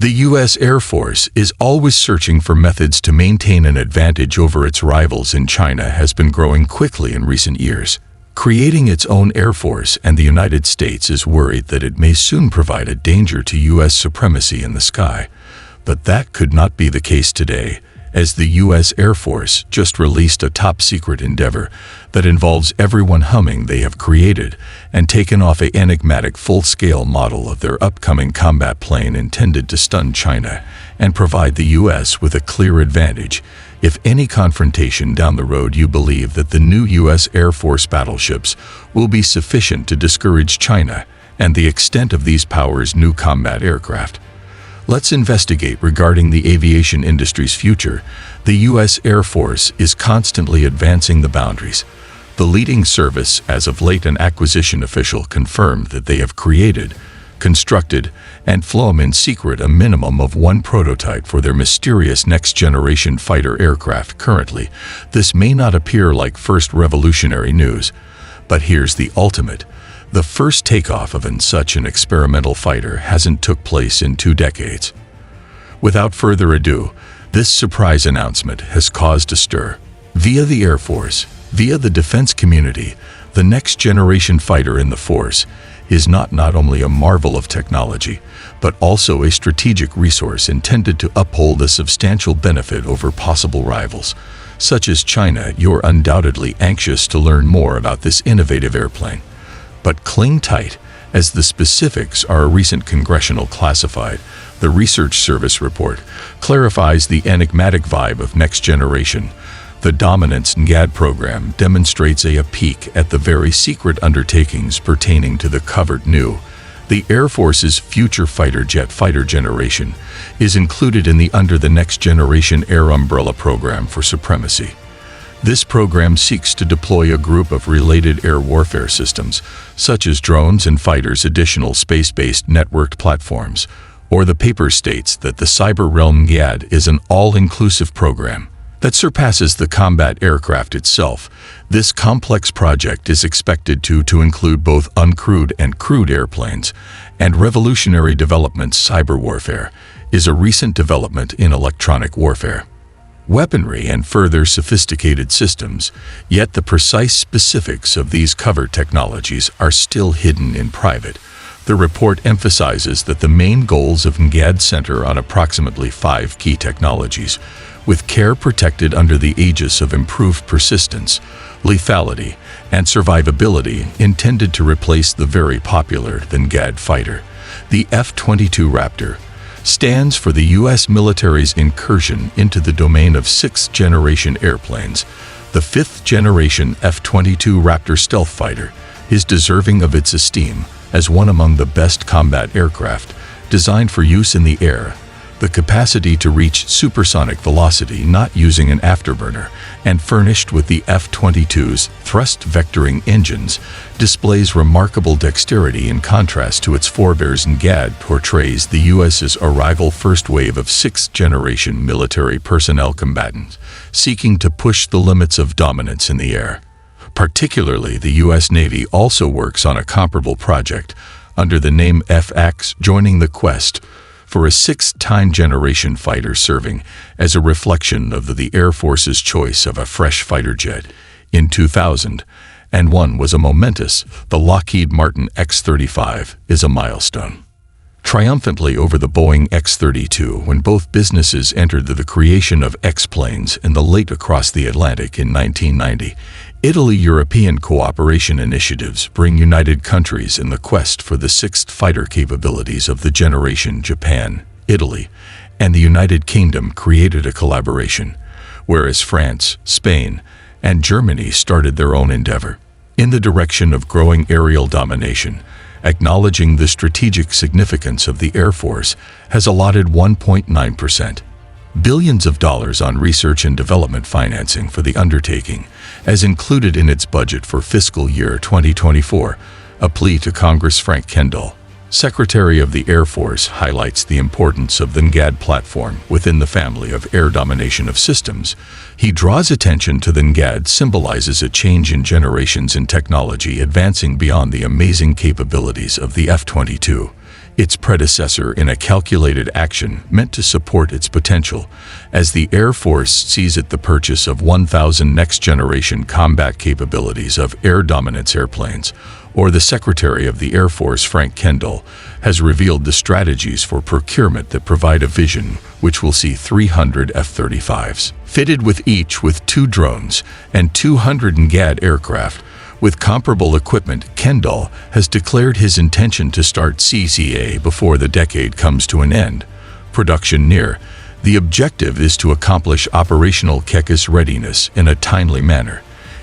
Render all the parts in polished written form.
The U.S. Air Force is always searching for methods to maintain an advantage over its rivals in China has been growing quickly in recent years. Creating its own Air Force, and the United States is worried that it may soon provide a danger to U.S. supremacy in the sky. But that could not be the case today, as the U.S. Air Force just released a top-secret endeavor that involves everyone humming they have created and taken off an enigmatic full-scale model of their upcoming combat plane intended to stun China and provide the U.S. with a clear advantage. If any confrontation down the road you believe that the new U.S. Air Force battleships will be sufficient to discourage China and the extent of these powers' new combat aircraft. Let's investigate regarding the aviation industry's future. The U.S. Air Force is constantly advancing the boundaries. The leading service, as of late an acquisition official confirmed that they have created, constructed, and flown in secret a minimum of one prototype for their mysterious next-generation fighter aircraft currently. This may not appear like first revolutionary news, but here's the ultimate. The first takeoff of such an experimental fighter hasn't took place in 2 decades. Without further ado, this surprise announcement has caused a stir. Via the Air Force, via the defense community, the next-generation fighter in the force is not only a marvel of technology, but also a strategic resource intended to uphold a substantial benefit over possible rivals, such as China. You're undoubtedly anxious to learn more about this innovative airplane. But cling tight, as the specifics are a recent congressional classified. The Research Service report clarifies the enigmatic vibe of next generation. The Dominance NGAD program demonstrates a peek at the very secret undertakings pertaining to the covered new. The Air Force's future fighter jet fighter generation is included in the Under the Next Generation Air Umbrella program for supremacy. This program seeks to deploy a group of related air warfare systems, such as drones and fighters, additional space-based networked platforms, or the paper states that the Cyber Realm NGAD is an all-inclusive program that surpasses the combat aircraft itself. This complex project is expected to include both uncrewed and crewed airplanes, and revolutionary developments. Cyber warfare is a recent development in electronic warfare, weaponry, and further sophisticated systems, yet the precise specifics of these covered technologies are still hidden in private. The report emphasizes that the main goals of NGAD center on approximately 5 key technologies, with care protected under the aegis of improved persistence, lethality, and survivability, intended to replace the very popular NGAD fighter. The F-22 Raptor stands for the U.S. military's incursion into the domain of 6th-generation airplanes. The 5th-generation F-22 Raptor stealth fighter is deserving of its esteem as one among the best combat aircraft, designed for use in the air. The capacity to reach supersonic velocity not using an afterburner, and furnished with the F-22's thrust vectoring engines, displays remarkable dexterity in contrast to its forebears. NGAD portrays the U.S.'s arrival first wave of 6th-generation military personnel combatants, seeking to push the limits of dominance in the air. Particularly, the U.S. Navy also works on a comparable project under the name FX, joining the quest for a 6th-generation fighter, serving as a reflection of the Air Force's choice of a fresh fighter jet. In 2001 was a momentous. The Lockheed Martin X-35 is a milestone. Triumphantly over the Boeing X-32 when both businesses entered the creation of X-planes in the late across the Atlantic in 1990. Italy-European cooperation initiatives bring united countries in the quest for the 6th fighter capabilities of the generation. Japan, Italy, and the United Kingdom created a collaboration, whereas France, Spain, and Germany started their own endeavor in the direction of growing aerial domination. Acknowledging the strategic significance of the Air Force, has allotted $1.9 billion on research and development financing for the undertaking, as included in its budget for fiscal year 2024. A plea to Congress. Frank Kendall, Secretary of the Air Force, highlights the importance of the NGAD platform within the family of air domination of systems. He draws attention to the NGAD symbolizes a change in generations in technology, advancing beyond the amazing capabilities of the F-22. its predecessor in a calculated action meant to support its potential, as the Air Force sees it the purchase of 1,000 next-generation combat capabilities of air dominance airplanes, or the Secretary of the Air Force, Frank Kendall, has revealed the strategies for procurement that provide a vision which will see 300 F-35s, fitted with each with 2 drones and 200 NGAD aircraft. With comparable equipment, Kendall has declared his intention to start CCA before the decade comes to an end. Production near. The objective is to accomplish operational CECAS readiness in a timely manner.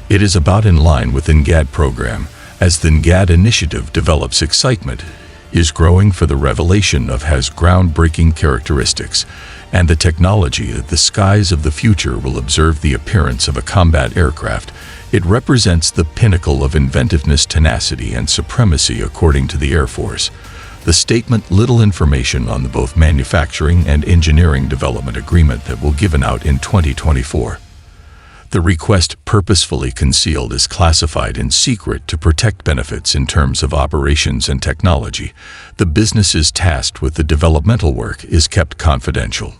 It is about in line with the NGAD program, as the NGAD initiative develops excitement, is growing for the revelation of has groundbreaking characteristics, and the technology that the skies of the future will observe the appearance of a combat aircraft. It represents the pinnacle of inventiveness, tenacity, and supremacy, according to the Air Force. The statement little information on the both manufacturing and engineering development agreement that will given out in 2024. The request, purposefully concealed, is classified in secret to protect benefits in terms of operations and technology. The businesses tasked with the developmental work is kept confidential.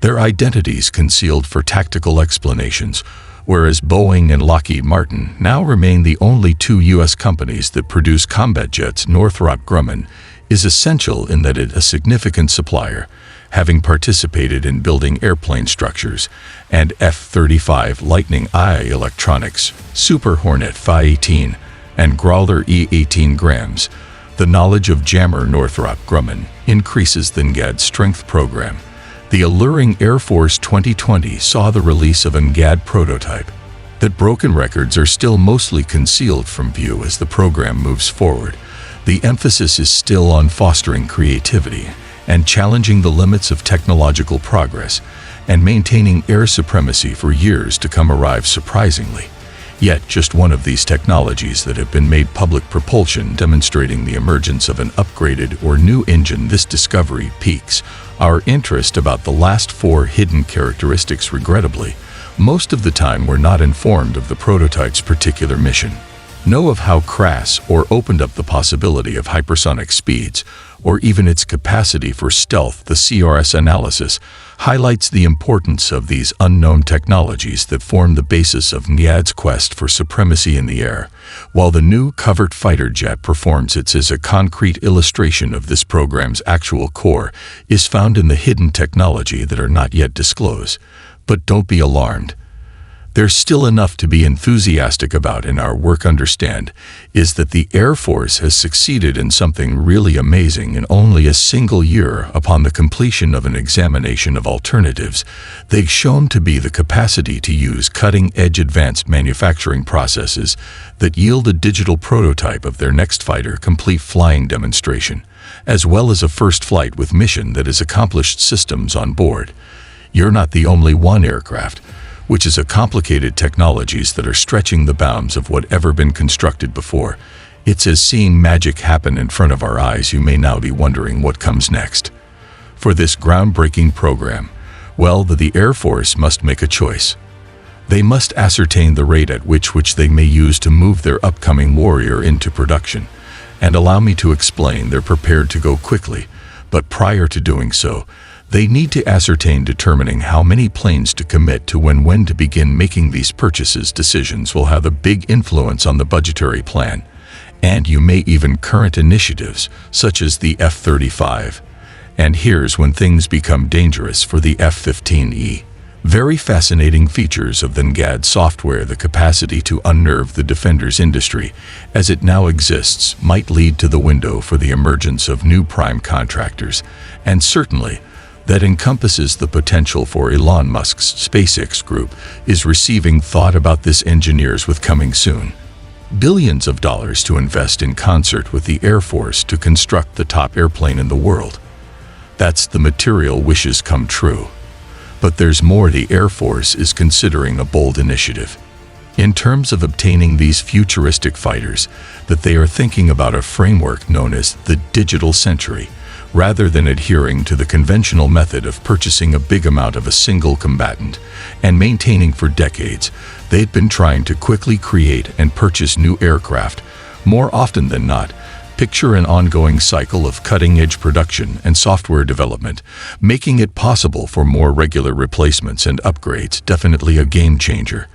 Their identities concealed for tactical explanations, whereas Boeing and Lockheed Martin now remain the only 2 U.S. companies that produce combat jets. Northrop Grumman is essential in that it is a significant supplier, having participated in building airplane structures and F-35 Lightning I electronics, Super Hornet Fi-18, and Growler E-18 grams. The knowledge of jammer Northrop Grumman increases the NGAD strength program. The alluring Air Force 2020 saw the release of an NGAD prototype. That broken records are still mostly concealed from view as the program moves forward. The emphasis is still on fostering creativity and challenging the limits of technological progress, and maintaining air supremacy for years to come arrives surprisingly. Yet just one of these technologies that have been made public: propulsion, demonstrating the emergence of an upgraded or new engine. This discovery piques our interest about the last 4 hidden characteristics. Regrettably, most of the time we're not informed of the prototype's particular mission, know of how crass or opened up the possibility of hypersonic speeds, or even its capacity for stealth. The CRS analysis highlights the importance of these unknown technologies that form the basis of NGAD's quest for supremacy in the air. While the new covert fighter jet performs its as a concrete illustration of this program's actual core is found in the hidden technology that are not yet disclosed. But don't be alarmed. There's still enough to be enthusiastic about in our work. Understand is that the Air Force has succeeded in something really amazing in only a single year. Upon the completion of an examination of alternatives, they've shown to be the capacity to use cutting-edge advanced manufacturing processes that yield a digital prototype of their next fighter complete flying demonstration, as well as a first flight with mission that has accomplished systems on board. You're not the only one aircraft, which is a complicated technologies that are stretching the bounds of what ever been constructed before. It's as seeing magic happen in front of our eyes. You may now be wondering what comes next. For this groundbreaking program, well, the Air Force must make a choice. They must ascertain the rate at which they may use to move their upcoming Warrior into production. And allow me to explain, they're prepared to go quickly, but prior to doing so, they need to ascertain determining how many planes to commit to when to begin making these purchases. Decisions will have a big influence on the budgetary plan, and you may even current initiatives such as the F-35. And here's when things become dangerous for the F-15E. Very fascinating features of the NGAD software. The capacity to unnerve the defender's industry as it now exists might lead to the window for the emergence of new prime contractors, and certainly that encompasses the potential for Elon Musk's SpaceX group is receiving thought about this. Engineers with coming soon billions of dollars to invest in concert with the Air Force to construct the top airplane in the world. That's the material wishes come true. But there's more. The Air Force is considering a bold initiative in terms of obtaining these futuristic fighters, that they are thinking about a framework known as the digital century, rather than adhering to the conventional method of purchasing a big amount of a single combatant and maintaining for decades. They've been trying to quickly create and purchase new aircraft. More often than not, Picture an ongoing cycle of cutting-edge production and software development, making it possible for more regular replacements and upgrades. Definitely a game changer.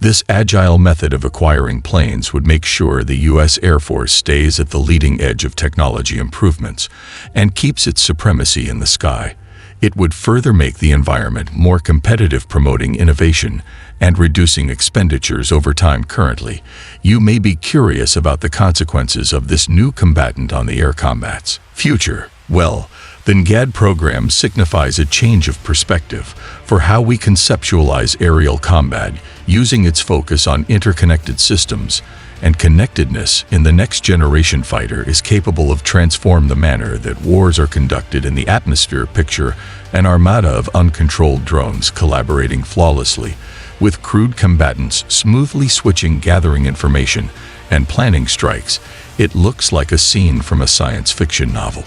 This agile method of acquiring planes would make sure the U.S. Air Force stays at the leading edge of technology improvements and keeps its supremacy in the sky. It would further make the environment more competitive, promoting innovation and reducing expenditures over time. Currently, you may be curious about the consequences of this new combatant on the air combat's future. Well, the NGAD program signifies a change of perspective for how we conceptualize aerial combat, using its focus on interconnected systems and connectedness in the next generation fighter is capable of transform the manner that wars are conducted in the atmosphere. Picture an armada of uncontrolled drones collaborating flawlessly, with crewed combatants smoothly switching, gathering information, and planning strikes. It looks like a scene from a science fiction novel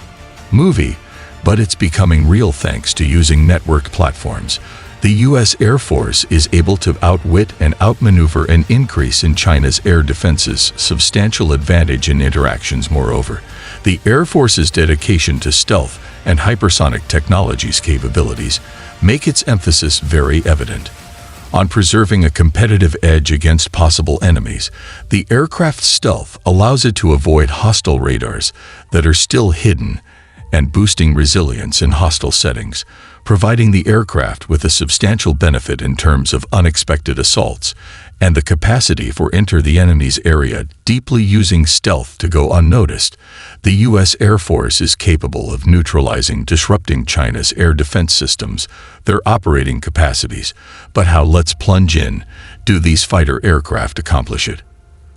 movie, but it's becoming real thanks to using networked platforms. The U.S. Air Force is able to outwit and outmaneuver an increase in China's air defenses, substantial advantage in interactions. Moreover, the Air Force's dedication to stealth and hypersonic technologies capabilities make its emphasis very evident on preserving a competitive edge against possible enemies. The aircraft's stealth allows it to avoid hostile radars that are still hidden and boosting resilience in hostile settings, providing the aircraft with a substantial benefit in terms of unexpected assaults and the capacity for enter the enemy's area deeply. Using stealth to go unnoticed, the U.S. Air Force is capable of neutralizing, disrupting China's air defense systems, their operating capacities. But how? Let's plunge in. Do these fighter aircraft accomplish it?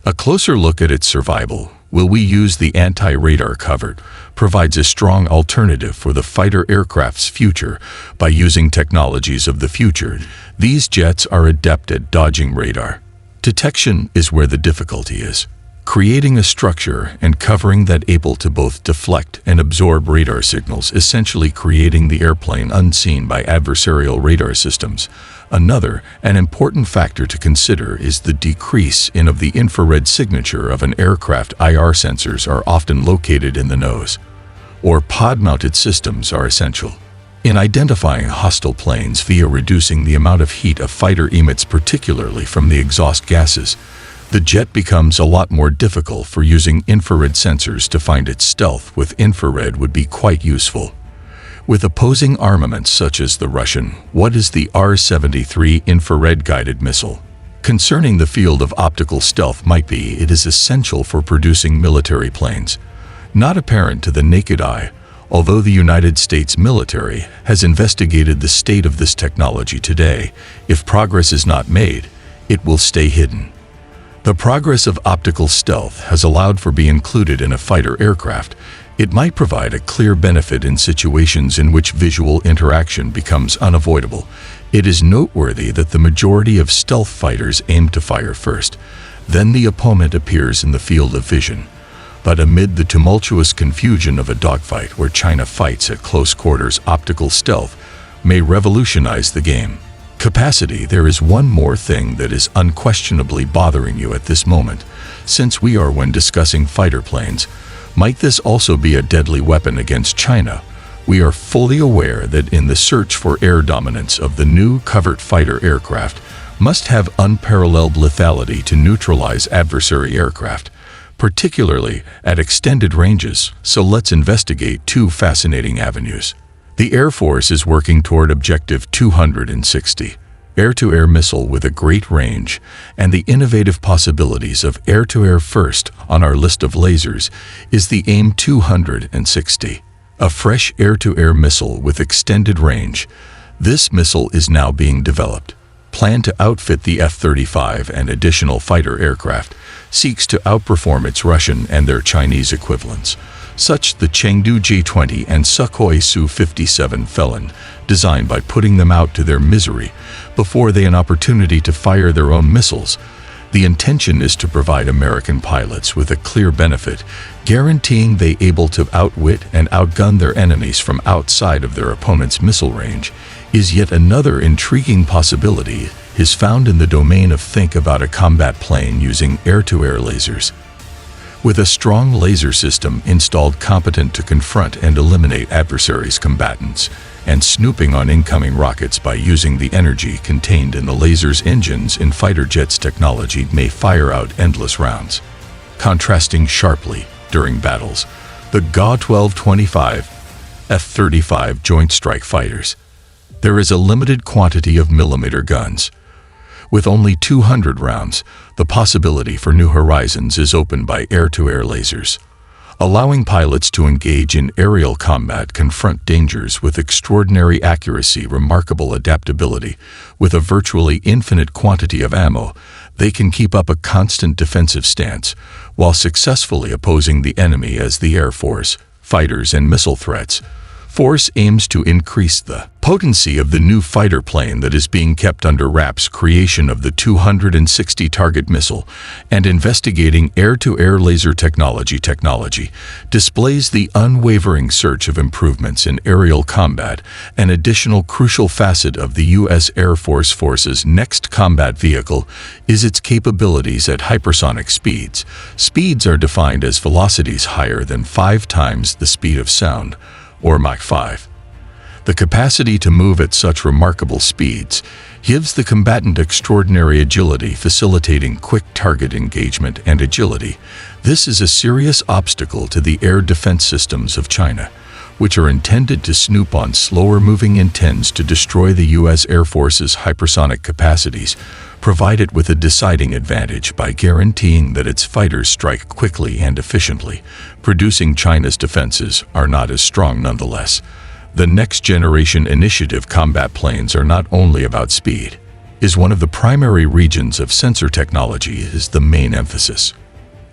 A closer look at its survival. Will we use the anti-radar cover? Provides a strong alternative for the fighter aircraft's future by using technologies of the future. These jets are adept at dodging radar. Detection is where the difficulty is. Creating a structure and covering that able to both deflect and absorb radar signals, essentially creating the airplane unseen by adversarial radar systems. Another, an important factor to consider is the decrease in of the infrared signature of an aircraft. IR sensors are often located in the nose, or pod-mounted systems are essential in identifying hostile planes via reducing the amount of heat a fighter emits, particularly from the exhaust gases. The jet becomes a lot more difficult for using infrared sensors to find its stealth. With infrared would be quite useful with opposing armaments such as the Russian. What is the R-73 infrared guided missile? Concerning the field of optical stealth might be, it is essential for producing military planes. Not apparent to the naked eye, although the United States military has investigated the state of this technology today. If progress is not made, it will stay hidden. The progress of optical stealth has allowed for being included in a fighter aircraft. It might provide a clear benefit in situations in which visual interaction becomes unavoidable. It is noteworthy that the majority of stealth fighters aim to fire first, then the opponent appears in the field of vision. But amid the tumultuous confusion of a dogfight where China fights at close quarters, optical stealth may revolutionize the game. Capacity. There is one more thing that is unquestionably bothering you at this moment, since we are when discussing fighter planes. Might this also be a deadly weapon against China? We are fully aware that in the search for air dominance of the new covert fighter aircraft must have unparalleled lethality to neutralize adversary aircraft, particularly at extended ranges. So let's investigate two fascinating avenues. The Air Force is working toward Objective 260, air-to-air missile with a great range, and the innovative possibilities of air-to-air. First on our list of lasers is the AIM 260, a fresh air-to-air missile with extended range. This missile is now being developed. Planned to outfit the F-35 and additional fighter aircraft, seeks to outperform its Russian and their Chinese equivalents, such the Chengdu J-20 and Sukhoi Su-57 Felon, designed by putting them out to their misery before they an opportunity to fire their own missiles. The intention is to provide American pilots with a clear benefit, guaranteeing they able to outwit and outgun their enemies from outside of their opponent's missile range. Is yet another intriguing possibility is found in the domain of think about a combat plane using air-to-air lasers. with a strong laser system installed competent to confront and eliminate adversaries' combatants, and snooping on incoming rockets by using the energy contained in the laser's engines in fighter jets technology may fire out endless rounds. Contrasting sharply during battles, the GA-1225 F-35 Joint Strike Fighters. There is a limited quantity of millimeter guns. With only 200 rounds, the possibility for new horizons is opened by air-to-air lasers, allowing pilots to engage in aerial combat, confront dangers with extraordinary accuracy, remarkable adaptability. With a virtually infinite quantity of ammo, they can keep up a constant defensive stance, while successfully opposing the enemy as the Air Force, fighters, and missile threats. Force aims to increase the potency of the new fighter plane that is being kept under wraps. Creation of the 260 target missile and investigating air-to-air laser technology displays the unwavering search of improvements in aerial combat, an additional crucial facet of the U.S. Air Force's next combat vehicle is its capabilities at hypersonic speeds. Speeds are defined as velocities higher than 5 times the speed of sound, or Mach 5. The capacity to move at such remarkable speeds gives the combatant extraordinary agility, facilitating quick target engagement and agility. This is a serious obstacle to the air defense systems of China, which are intended to snoop on slower-moving intents to destroy the U.S. Air Force's hypersonic capacities, provide it with a deciding advantage by guaranteeing that its fighters strike quickly and efficiently. Producing China's defenses are not as strong nonetheless. The next-generation initiative combat planes are not only about speed, is one of the primary regions of sensor technology is the main emphasis.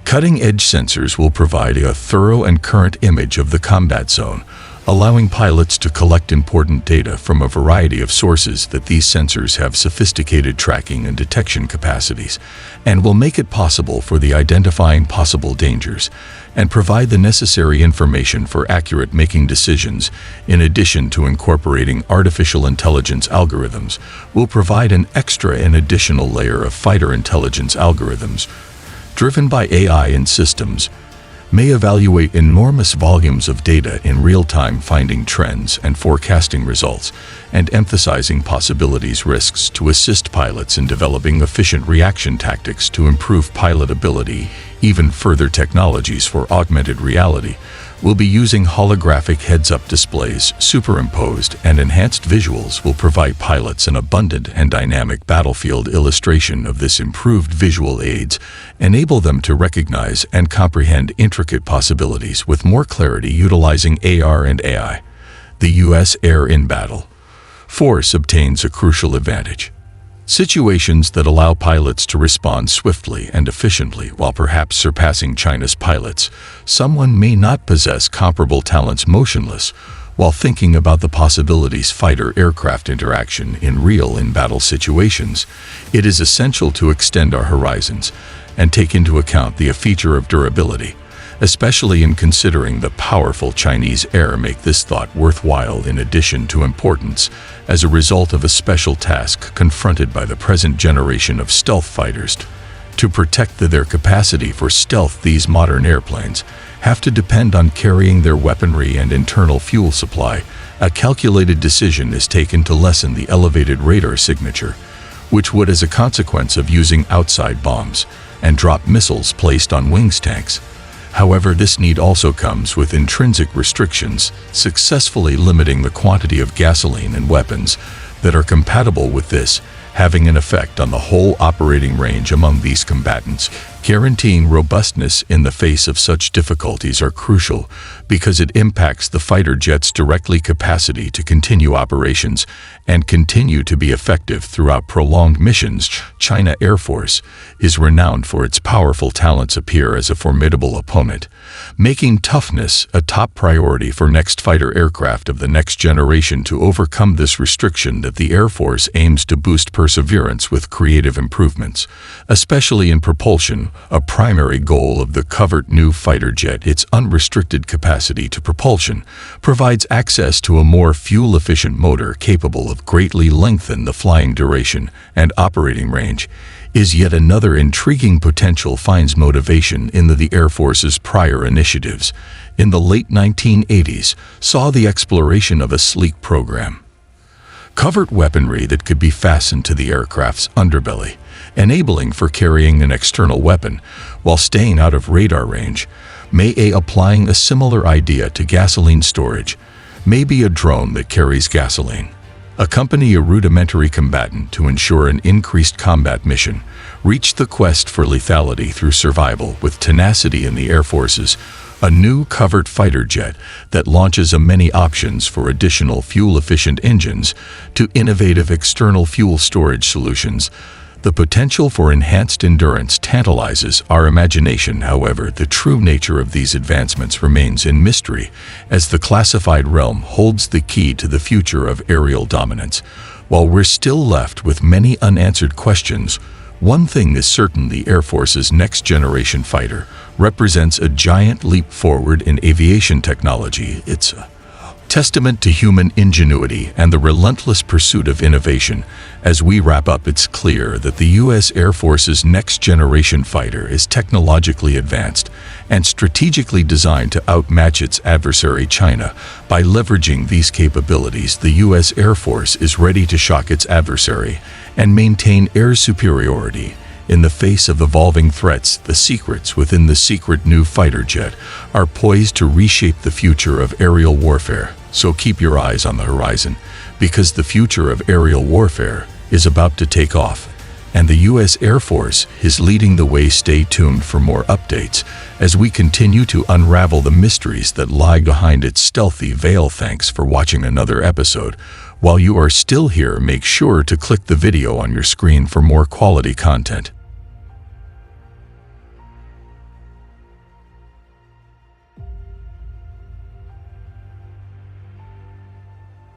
Cutting-edge sensors will provide a thorough and current image of the combat zone, allowing pilots to collect important data from a variety of sources. That these sensors have sophisticated tracking and detection capacities and will make it possible for the identifying possible dangers and provide the necessary information for accurate making decisions. In addition to incorporating artificial intelligence algorithms, will provide an extra and additional layer of fighter intelligence algorithms driven by AI and systems may evaluate enormous volumes of data in real time, finding trends and forecasting results, and emphasizing possibilities risks to assist pilots in developing efficient reaction tactics to improve pilot ability. Even further technologies for augmented reality will be using holographic heads-up displays. Superimposed and enhanced visuals will provide pilots an abundant and dynamic battlefield illustration of this. Improved visual aids enable them to recognize and comprehend intricate possibilities with more clarity. Utilizing AR and AI, the U.S. Air in Battle Force obtains a crucial advantage. Situations that allow pilots to respond swiftly and efficiently while perhaps surpassing China's pilots. Someone may not possess comparable talents. Motionless while thinking about the possibilities fighter-aircraft interaction in real in-battle situations. It is essential to extend our horizons and take into account the feature of durability, especially in considering the powerful Chinese air. Make this thought worthwhile. In addition to importance, as a result of a special task confronted by the present generation of stealth fighters, to protect their capacity for stealth, these modern airplanes have to depend on carrying their weaponry and internal fuel supply. A calculated decision is taken to lessen the elevated radar signature, which would, as a consequence of using outside bombs and drop missiles placed on wings tanks. However, this need also comes with intrinsic restrictions, successfully limiting the quantity of gasoline and weapons that are compatible with this, having an effect on the whole operating range among these combatants. Guaranteeing robustness in the face of such difficulties are crucial because it impacts the fighter jet's directly capacity to continue operations and continue to be effective throughout prolonged missions. China Air Force is renowned for its powerful talents. Appear as a formidable opponent, making toughness a top priority for next fighter aircraft of the next generation. To overcome this restriction, that the Air Force aims to boost perseverance with creative improvements, especially in propulsion, a primary goal of the covered new fighter jet. Its unrestricted capacity to propulsion provides access to a more fuel-efficient motor capable of greatly lengthen the flying duration and operating range. is yet another intriguing potential finds motivation in the Air Force's prior initiatives. In the late 1980s, saw the exploration of a sleek program. Covert weaponry that could be fastened to the aircraft's underbelly, enabling for carrying an external weapon while staying out of radar range. Applying a similar idea to gasoline storage, maybe a drone that carries gasoline. Accompany a rudimentary combatant to ensure an increased combat mission. Reach the quest for lethality through survival with tenacity in the Air Force's a new covert fighter jet that launches many options for additional fuel-efficient engines to innovative external fuel storage solutions. The potential for enhanced endurance tantalizes our imagination. However, the true nature of these advancements remains in mystery, as the classified realm holds the key to the future of aerial dominance. While we're still left with many unanswered questions, one thing is certain: the Air Force's next-generation fighter represents a giant leap forward in aviation technology. It's a testament to human ingenuity and the relentless pursuit of innovation. As we wrap up, it's clear that the U.S. Air Force's next-generation fighter is technologically advanced and strategically designed to outmatch its adversary, China. By leveraging these capabilities, the U.S. Air Force is ready to shock its adversary and maintain air superiority. In the face of evolving threats, the secrets within the secret new fighter jet are poised to reshape the future of aerial warfare. So keep your eyes on the horizon, because the future of aerial warfare is about to take off, and the U.S. Air Force is leading the way. Stay tuned for more updates as we continue to unravel the mysteries that lie behind its stealthy veil. Thanks for watching another episode. While you are still here, make sure to click the video on your screen for more quality content.